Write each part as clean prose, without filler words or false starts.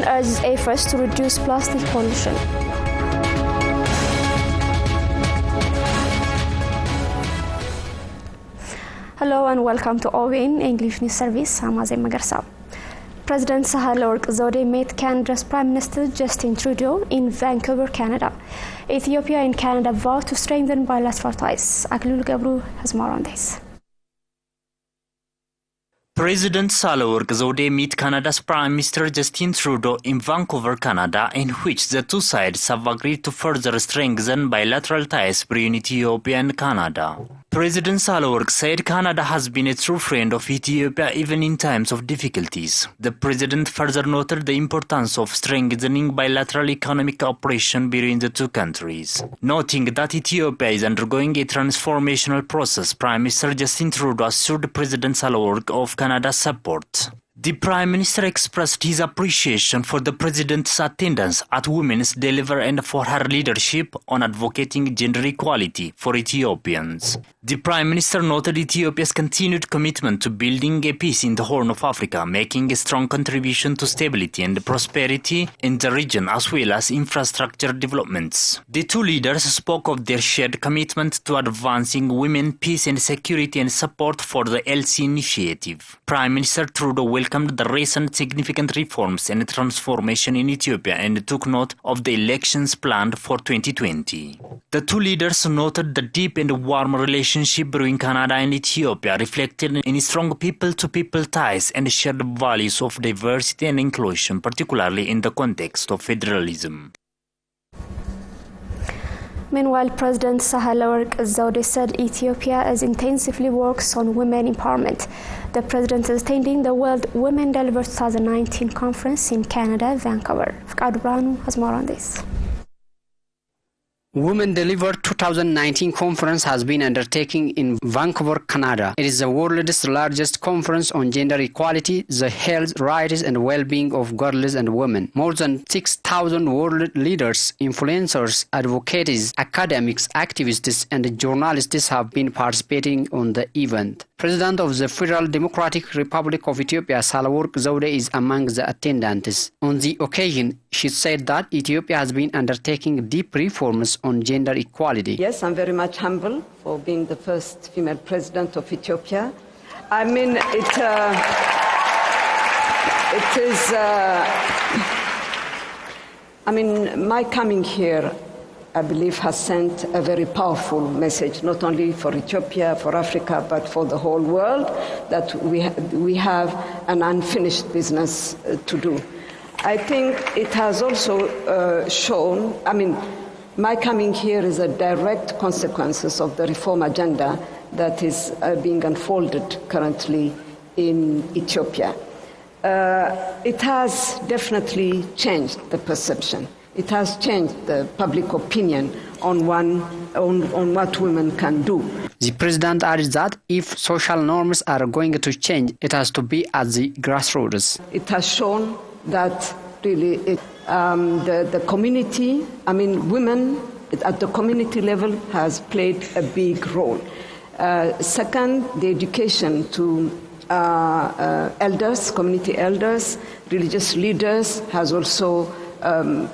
President urges efforts to reduce plastic pollution. Hello and welcome to OBN English News Service. I'm Azim Magarsa. President Sahle-Work Zewde met Canada's Prime Minister Justin Trudeau in Vancouver, Canada. Ethiopia and Canada vow to strengthen bilateral ties. Aklul Gabru has more on this. President Sahle-Work Zewde met Canada's Prime Minister Justin Trudeau in Vancouver, Canada, in which the two sides have agreed to further strengthen bilateral ties between Ethiopia and Canada. President Sahle-Work said Canada has been a true friend of Ethiopia even in times of difficulties. The president further noted the importance of strengthening bilateral economic cooperation between the two countries. Noting that Ethiopia is undergoing a transformational process, Prime Minister Justin Trudeau assured President Sahle-Work of Canada's support. The Prime Minister expressed his appreciation for the President's attendance at Women's Deliver and for her leadership on advocating gender equality for Ethiopians. The Prime Minister noted Ethiopia's continued commitment to building a peace in the Horn of Africa, making a strong contribution to stability and prosperity in the region as well as infrastructure developments. The two leaders spoke of their shared commitment to advancing women, peace and security and support for the LC initiative. Prime Minister Trudeau welcomed the recent significant reforms and transformation in Ethiopia and took note of the elections planned for 2020. The two leaders noted the deep and warm relationship between Canada and Ethiopia reflected in strong people-to-people ties and shared values of diversity and inclusion, particularly in the context of federalism. Meanwhile, President Sahle-Work Zewde said Ethiopia intensively works on women empowerment. The president is attending the World Women Deliver 2019 conference in Canada, Vancouver. Fkadu Branu has more on this. Women Deliver 2019 conference has been undertaken in Vancouver, Canada. It is the world's largest conference on gender equality, the health, rights and well-being of girls and women. More than 6,000 world leaders, influencers, advocates, academics, activists and journalists have been participating on the event. President of the Federal Democratic Republic of Ethiopia, Sahle-Work Zewde, is among the attendants. On the occasion, she said that Ethiopia has been undertaking deep reforms on gender equality. Yes, I'm very much humble for being the first female president of Ethiopia. I mean, my coming here, I believe, has sent a very powerful message, not only for Ethiopia, for Africa, but for the whole world, that we have an unfinished business to do. I think it has also shown, my coming here is a direct consequence of the reform agenda that is being unfolded currently in Ethiopia. It has definitely changed the perception. It has changed the public opinion on what women can do. The president adds that if social norms are going to change, it has to be at the grassroots. It has shown that really the community, women at the community level has played a big role. Second, the education to elders, community elders, religious leaders has also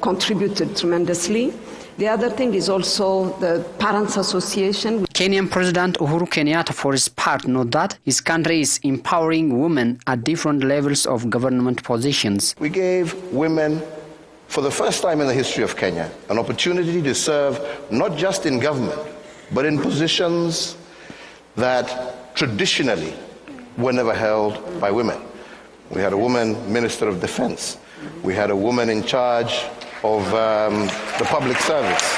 contributed tremendously. The other thing is also the Parents Association. Kenyan President Uhuru Kenyatta, for his part, noted that his country is empowering women at different levels of government positions. We gave women, for the first time in the history of Kenya, an opportunity to serve not just in government, but in positions that traditionally were never held by women. We had a woman Minister of Defense. We had a woman in charge of the public service.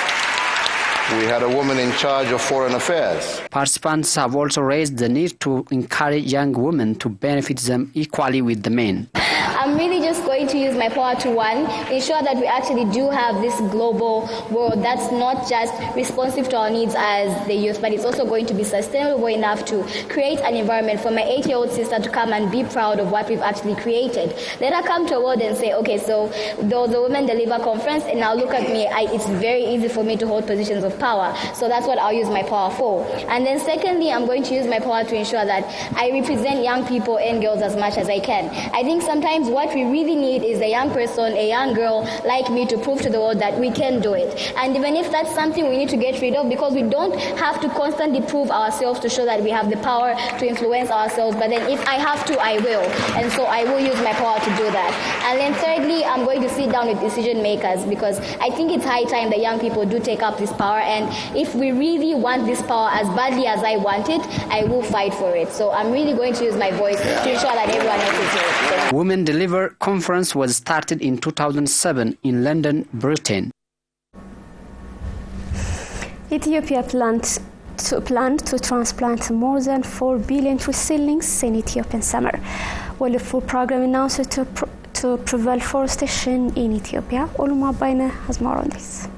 We had a woman in charge of foreign affairs. Participants have also raised the need to encourage young women to benefit them equally with the men. I'm really just going to use my power to, one, ensure that we actually do have this global world that's not just responsive to our needs as the youth, but it's also going to be sustainable enough to create an environment for my 8-year-old sister to come and be proud of what we've actually created. Let her come to a world and say, okay, so there was a Women Deliver conference, and now look at me, it's very easy for me to hold positions of power. So that's what I'll use my power for. And then secondly, I'm going to use my power to ensure that I represent young people and girls as much as I can. I think sometimes what we really need need is a young person, a young girl like me to prove to the world that we can do it. And even if that's something we need to get rid of, because we don't have to constantly prove ourselves to show that we have the power to influence ourselves, but then if I have to, I will. And so I will use my power to do that. And then thirdly, I'm going to sit down with decision makers, because I think it's high time that young people do take up this power. And if we really want this power as badly as I want it, I will fight for it. So I'm really going to use my voice to ensure that everyone else is here. Women Deliver Conference was started in 2007 in London, Britain. Ethiopia planned to transplant more than 4 billion tree seedlings in Ethiopian summer. Well, the full program announced to prevent forestation in Ethiopia. Oluma Baina has more on this.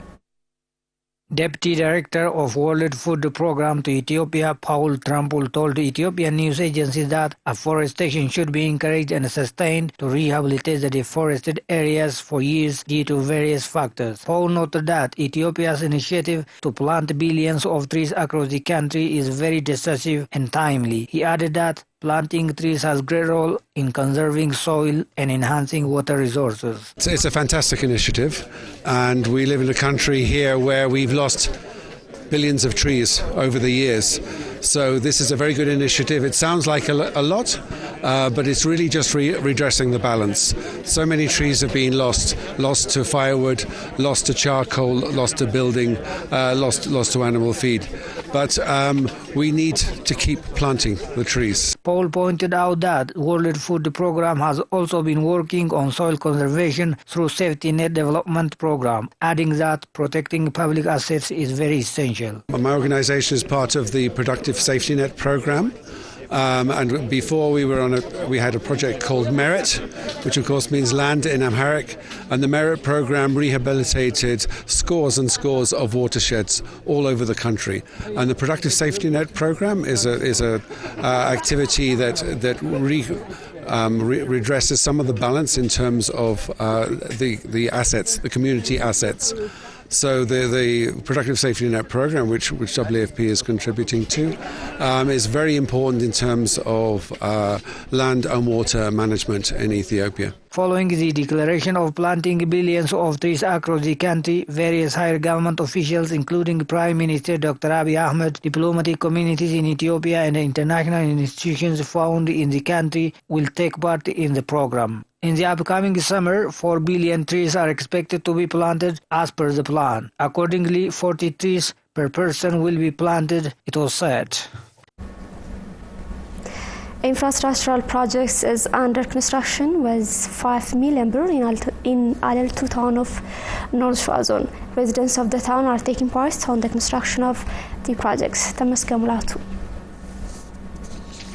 Deputy Director of World Food Program to Ethiopia, Paul Trampul, told the Ethiopian news agency that afforestation should be encouraged and sustained to rehabilitate the deforested areas for years due to various factors. Paul noted that Ethiopia's initiative to plant billions of trees across the country is very decisive and timely. He added that planting trees has a great role in conserving soil and enhancing water resources. It's a fantastic initiative, and we live in a country here where we've lost billions of trees over the years. So this is a very good initiative. It sounds like a lot, but it's really just redressing the balance. So many trees have been lost to firewood, lost to charcoal, lost to building, lost to animal feed. But we need to keep planting the trees. Paul pointed out that World Food Program has also been working on soil conservation through Safety Net Development Program, adding that protecting public assets is very essential. My organization is part of the Productive Safety Net Program. And before we had a project called Merit, which of course means land in Amharic, and the Merit program rehabilitated scores and scores of watersheds all over the country. And the Productive Safety Net program is a activity that redresses some of the balance in terms of the assets, the community assets. So the Productive Safety Net program, which WFP is contributing to, is very important in terms of land and water management in Ethiopia. Following the declaration of planting billions of trees across the country, various higher government officials, including Prime Minister Dr. Abiy Ahmed, diplomatic communities in Ethiopia and international institutions found in the country will take part in the program. In the upcoming summer, 4 billion trees are expected to be planted as per the plan. Accordingly, 40 trees per person will be planted, it was said. Infrastructural projects is under construction with 5 million in Aleltu town of North Shore Zone. Residents of the town are taking part on the construction of the projects. Tamaskamulatu.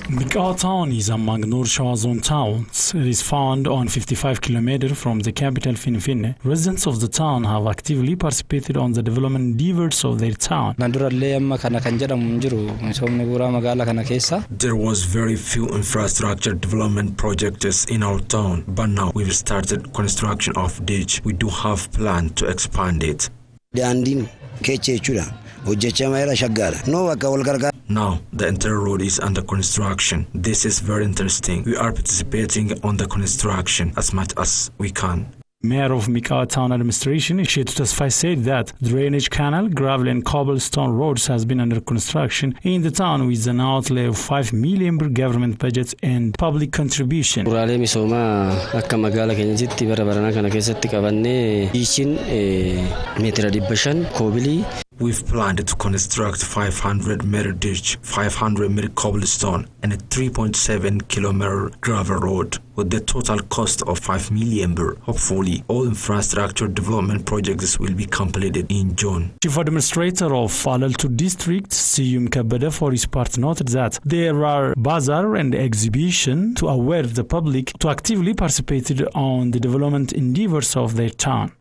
Mikau town is among North Shore Zone towns. It is found on 55 kilometers from the capital Finfinne. Residents of the town have actively participated on the development endeavors of their town. There was very few infrastructure development projects in our town, but now we've started construction of ditch. We do have plan to expand it. Now, the entire road is under construction. This is very interesting. We are participating on the construction as much as we can. Mayor of Mikau Town Administration, Ishetu Tasfai, said that drainage canal, gravel and cobblestone roads has been under construction in the town with an outlay of 5 million per government budget and public contribution. We've planned to construct 500-meter ditch, 500-meter cobblestone, and a 3.7-kilometer gravel road with the total cost of 5 million birr. Hopefully, all infrastructure development projects will be completed in June. Chief Administrator of Aleltu District, Siyum Kabada, for his part, noted that there are bazaar and exhibition to aware the public to actively participate on the development endeavors of their town.